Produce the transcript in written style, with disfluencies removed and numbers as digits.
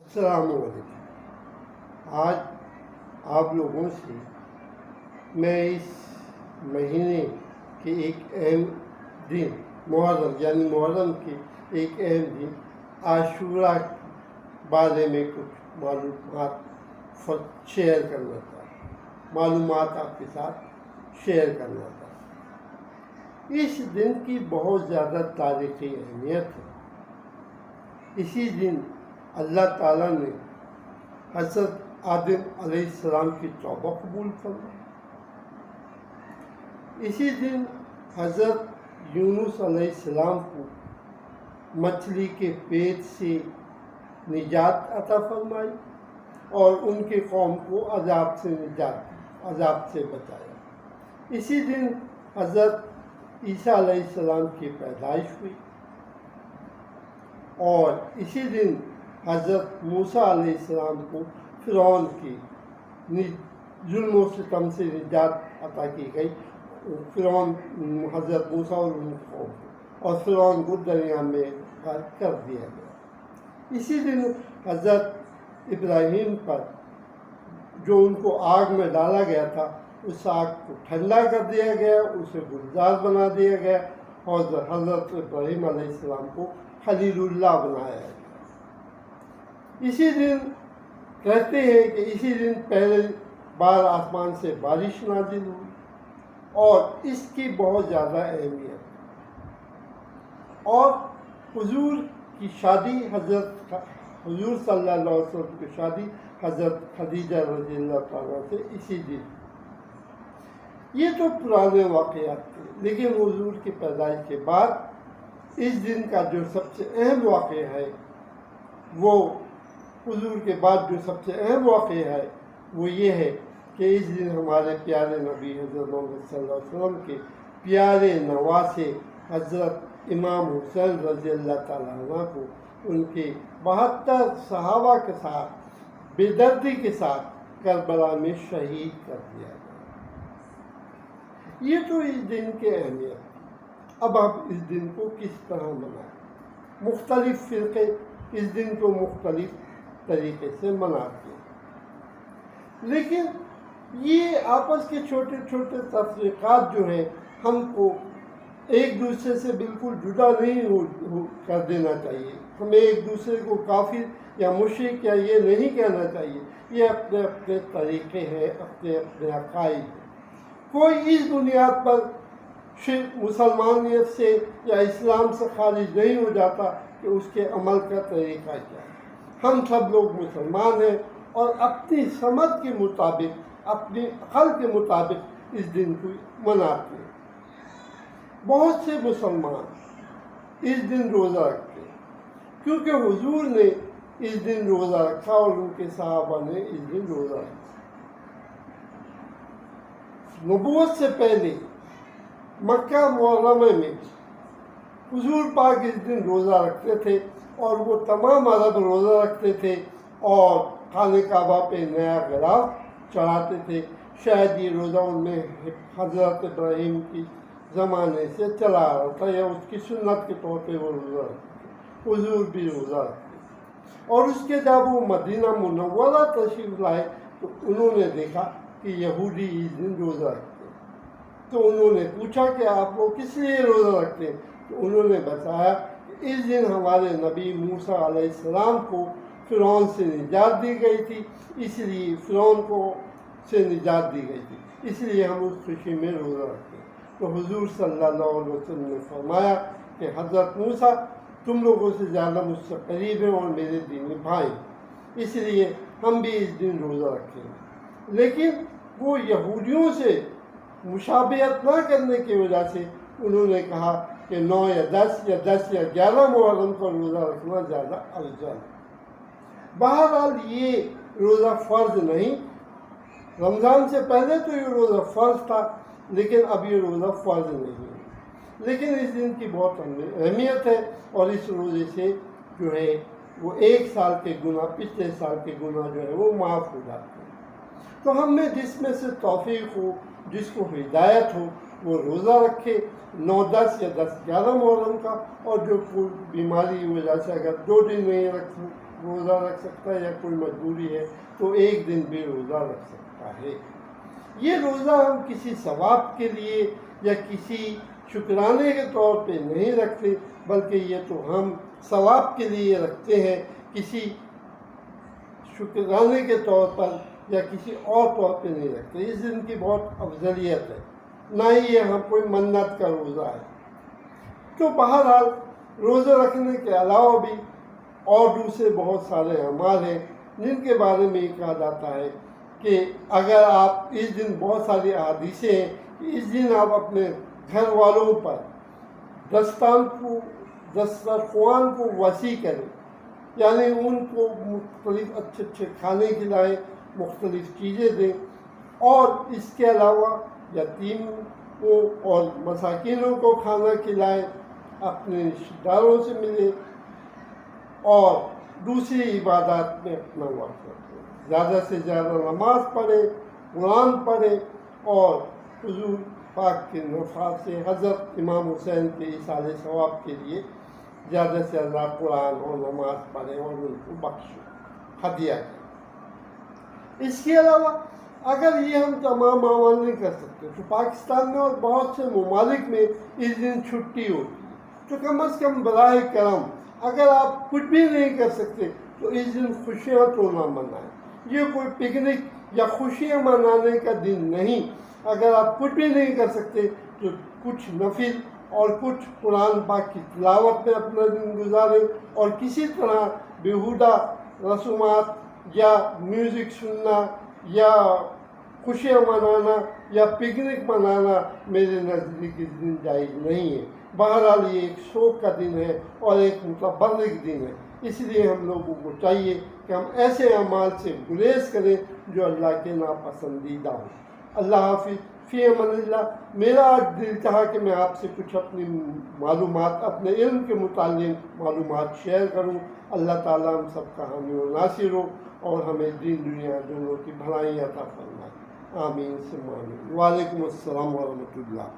السلام علیکم۔ آج آپ لوگوں سے میں اس مہینے کے ایک اہم دن محرم یعنی محرم کے ایک اہم دن عاشورہ کے بارے میں کچھ معلومات شیئر کرنا تھا، معلومات آپ کے ساتھ شیئر کرنا تھا۔ اس دن کی بہت زیادہ تاریخی اہمیت ہے۔ اسی دن اللہ تعالیٰ نے حضرت آدم علیہ السلام کی توبہ قبول فرمائی۔ اسی دن حضرت یونس علیہ السلام کو مچھلی کے پیٹ سے نجات عطا فرمائی اور ان کے قوم کو عذاب سے بچایا۔ اسی دن حضرت عیسیٰ علیہ السلام کی پیدائش ہوئی اور اسی دن حضرت موسیٰ علیہ السلام کو فرعون کی ظلم و ستم سے نجات عطا کی گئی۔ فرعون حضرت موسیٰ اور ان کی قوم کو، اور فرعون کو دریا میں غرق کر دیا گیا۔ اسی دن حضرت ابراہیم پر جو ان کو آگ میں ڈالا گیا تھا، اس آگ کو ٹھنڈا کر دیا گیا، اسے گلزار بنا دیا گیا اور حضرت ابراہیم علیہ السلام کو خلیل اللہ بنایا گیا۔ اسی دن کہتے ہیں کہ اسی دن پہلے بار آسمان سے بارش نازل ہوئی اور اس کی بہت زیادہ اہمیت ہے۔ اور حضور کی شادی حضور صلی اللہ علیہ وسلم کی شادی حضرت خدیجہ رضی اللہ تعالیٰ سے اسی دن۔ یہ تو پرانے واقعات تھے، لیکن حضور کی پیدائش کے بعد اس دن کا جو سب سے اہم واقعہ ہے وہ حضور کے بعد جو سب سے اہم واقعہ ہے وہ یہ ہے کہ اس دن ہمارے پیارے نبی حضرت محمد صلی اللہ علیہ وسلم کے پیارے نواسے حضرت امام حسین رضی اللہ تعالیٰ عنہ کو ان کے 72 صحابہ کے ساتھ بے دردی کے ساتھ کربلا میں شہید کر دیا گیا۔ یہ تو اس دن کی اہمیت ہے۔ اب ہم اس دن کو کس طرح منائیں؟ مختلف فرقے اس دن کو مختلف طریقے سے مناتے ہیں، لیکن یہ آپس کے چھوٹے چھوٹے تفریقات جو ہیں ہم کو ایک دوسرے سے بالکل جدا نہیں کر دینا چاہیے۔ ہمیں ایک دوسرے کو کافر یا مشرک یا یہ نہیں کہنا چاہیے۔ یہ اپنے اپنے طریقے ہیں، اپنے اپنے عقائد ہیں۔ کوئی اس بنیاد پر مسلمانیت سے یا اسلام سے خارج نہیں ہو جاتا کہ اس کے عمل کا طریقہ کیا ہے۔ ہم سب لوگ مسلمان ہیں اور اپنی سمجھ کے مطابق، اپنی عقل کے مطابق اس دن کو مناتے ہیں۔ بہت سے مسلمان اس دن روزہ رکھتے ہیں کیونکہ حضور نے اس دن روزہ رکھا اور ان کے صحابہ نے اس دن روزہ رکھا۔ نبوت سے پہلے مکہ معظمہ میں حضور پاک اس دن روزہ رکھتے تھے اور وہ تمام عرب روزہ رکھتے تھے اور خانہ کعبہ پہ نیا غلاف چڑھاتے تھے۔ شاید یہ روزہ ان میں حضرت ابراہیم کی زمانے سے چلا آ رہا تھا یا اس کی سنت کے طور پہ وہ روزہ رکھتے تھے۔ حضور بھی روزہ رکھتے تھے اور اس کے جب وہ مدینہ منورہ تشریف لائے تو انہوں نے دیکھا کہ یہودی اس دن روزہ رکھتے ہیں۔ تو انہوں نے پوچھا کہ آپ وہ کس لیے روزہ رکھتے ہیں؟ تو انہوں نے بتایا کہ اس دن ہمارے نبی موسیٰ علیہ السلام کو فرعون سے نجات دی گئی تھی، اس لیے فرعون کو سے نجات دی گئی تھی، اس لیے ہم اس خوشی میں روزہ رکھتے ہیں۔ تو حضور صلی اللہ علیہ وسلم نے فرمایا کہ حضرت موسیٰ تم لوگوں سے زیادہ مجھ سے قریب ہیں اور میرے دینی بھائی، اس لیے ہم بھی اس دن روزہ رکھیں گے۔ لیکن وہ یہودیوں سے مشابہت نہ کرنے کی وجہ سے انہوں نے کہا کہ 9 یا 10 یا 10 یا 11 محرم کا روزہ رکھنا زیادہ افضل ہے۔ بہرحال یہ روزہ فرض نہیں، رمضان سے پہلے تو یہ روزہ فرض تھا، لیکن اب یہ روزہ فرض نہیں ہے۔ لیکن اس دن کی بہت اہمیت ہے اور اس روزے سے جو ہے وہ ایک سال کے گناہ، پچھلے سال کے گناہ جو ہے وہ معاف ہو جاتے ہیں۔ تو ہم میں جس میں سے توفیق ہو، جس کو ہدایت ہو، وہ روزہ رکھے 9، 10 یا 10، 11 محرم کا، اور جو کوئی بیماری کی وجہ سے اگر 2 دن نہیں روزہ رکھ سکتا ہے یا کوئی مجبوری ہے تو 1 دن بھی روزہ رکھ سکتا ہے۔ یہ روزہ ہم کسی ثواب کے لیے یا کسی شکرانے کے طور پہ نہیں رکھتے، بلکہ یہ تو ہم ثواب کے لیے رکھتے ہیں، کسی شکرانے کے طور پر یا کسی اور طور پہ نہیں رکھتے۔ اس دن کی بہت افضلیت ہے، نہ ہی یہ ہم کوئی منت کا روزہ ہے۔ تو بہرحال روزہ رکھنے کے علاوہ بھی اور دوسرے بہت سارے اعمال ہیں جن کے بارے میں یہ کہا جاتا ہے کہ اگر آپ اس دن، بہت ساری احادیثیں ہیں کہ اس دن آپ اپنے گھر والوں پر دسترخوان کو وسیع کریں، یعنی ان کو مختلف اچھے اچھے کھانے کھلائیں، مختلف چیزیں دیں، اور اس کے علاوہ یتیموں اور مساکینوں کو کھانا کھلائیں، اپنے رشتہ داروں سے ملیں اور دوسری عبادات میں اپنا وقت رکھیں، زیادہ سے زیادہ نماز پڑھیں، قرآن پڑھیں، اور حضور پاک کے نفحات سے حضرت امام حسین کے ایصال ثواب کے لیے زیادہ سے زیادہ قرآن اور نماز پڑھیں اور ان کو بخشیں، ہدیہ کریں۔ اس کے علاوہ اگر یہ ہم تمام اعمال نہیں کر سکتے تو پاکستان میں اور بہت سے ممالک میں اس دن چھٹی ہوتی ہے، تو کم از کم براہ کرم اگر آپ کچھ بھی نہیں کر سکتے تو اس دن خوشیاں تو نہ منائیں۔ یہ کوئی پکنک یا خوشیاں منانے کا دن نہیں۔ اگر آپ کچھ بھی نہیں کر سکتے تو کچھ نفل اور کچھ قرآن پاک کی تلاوت میں اپنا دن گزاریں، اور کسی طرح بیہودہ رسومات یا میوزک سننا یا خوشیاں منانا یا پکنک منانا میرے نزدیک اس دن جائز نہیں ہے۔ بہرحال یہ ایک شوق کا دن ہے اور ایک متبرک دن ہے، اس لیے ہم لوگوں کو چاہیے کہ ہم ایسے اعمال سے گریز کریں جو اللہ کے ناپسندیدہ ہوں۔ اللہ حافظ، فی امان اللہ۔ میرا آج دل چاہا کہ میں آپ سے کچھ اپنی معلومات، اپنے علم کے متعلق معلومات شیئر کروں۔ اللہ تعالیٰ ہم سب کا حامی و ناصر ہو اور ہمیں دین دنیا دونوں کی بھلائی عطا فرمائے، آمین ثم آمین۔ وعلیکم السلام ورحمۃ اللہ۔